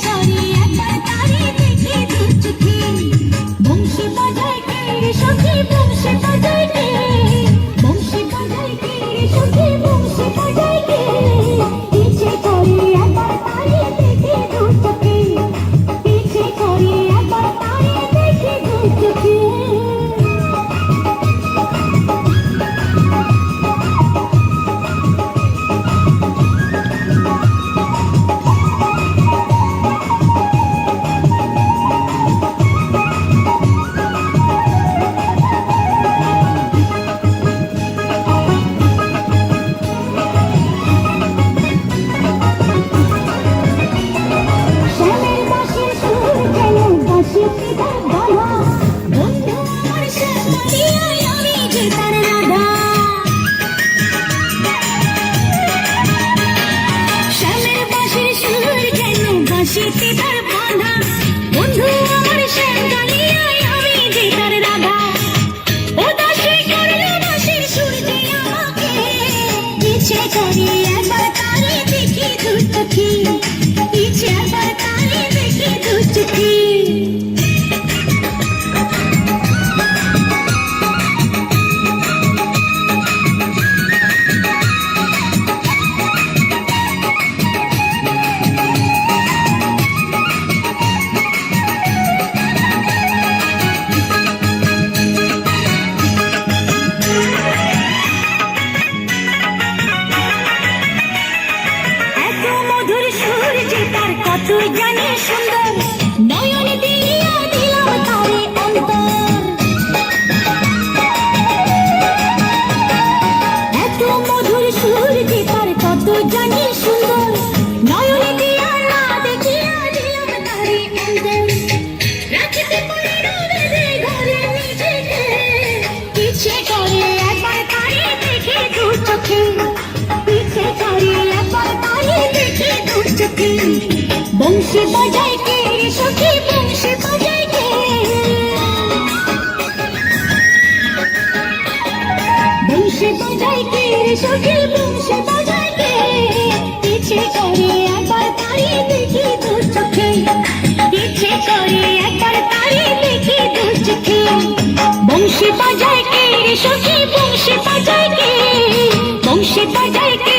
করে একবার তারে দেখে দু চোখে বংশী বাজায় কে রে সখী বংশী বাজায় কে বংশী বাজায় কে রে সখী বংশী বাজায় কে ইচ্ছে করে একবার তারে দেখে দু চোখে ইচ্ছে করে একবার তারে দেখে দু চোখে তুই জানি সুন্দর নয়ন দিয়া দিলাম তারে অন্তর এত মধুর সুর যে তার কত জানি সুন্দর নয়ন দিয়া না দেখিয়া দিলাম তারে অন্তর রাখিতে পারি রবে ঘরে নিজেকে ইচ্ছে করে একবার তারে দেখে দু চোখে ইচ্ছে করে একবার তারে দেখে দু চোখে বংশী বাজায় কে রে সখী বংশী বাজায় কে বংশী বাজায় কে রে সখী বংশী বাজায় কে ইচ্ছে করে একবার তারে দেখি দু চোখে ইচ্ছে করে একবার তারে দেখি দু চোখে বংশী বাজায় কে রে সখী বংশী বাজায় কে বংশী বাজায় কে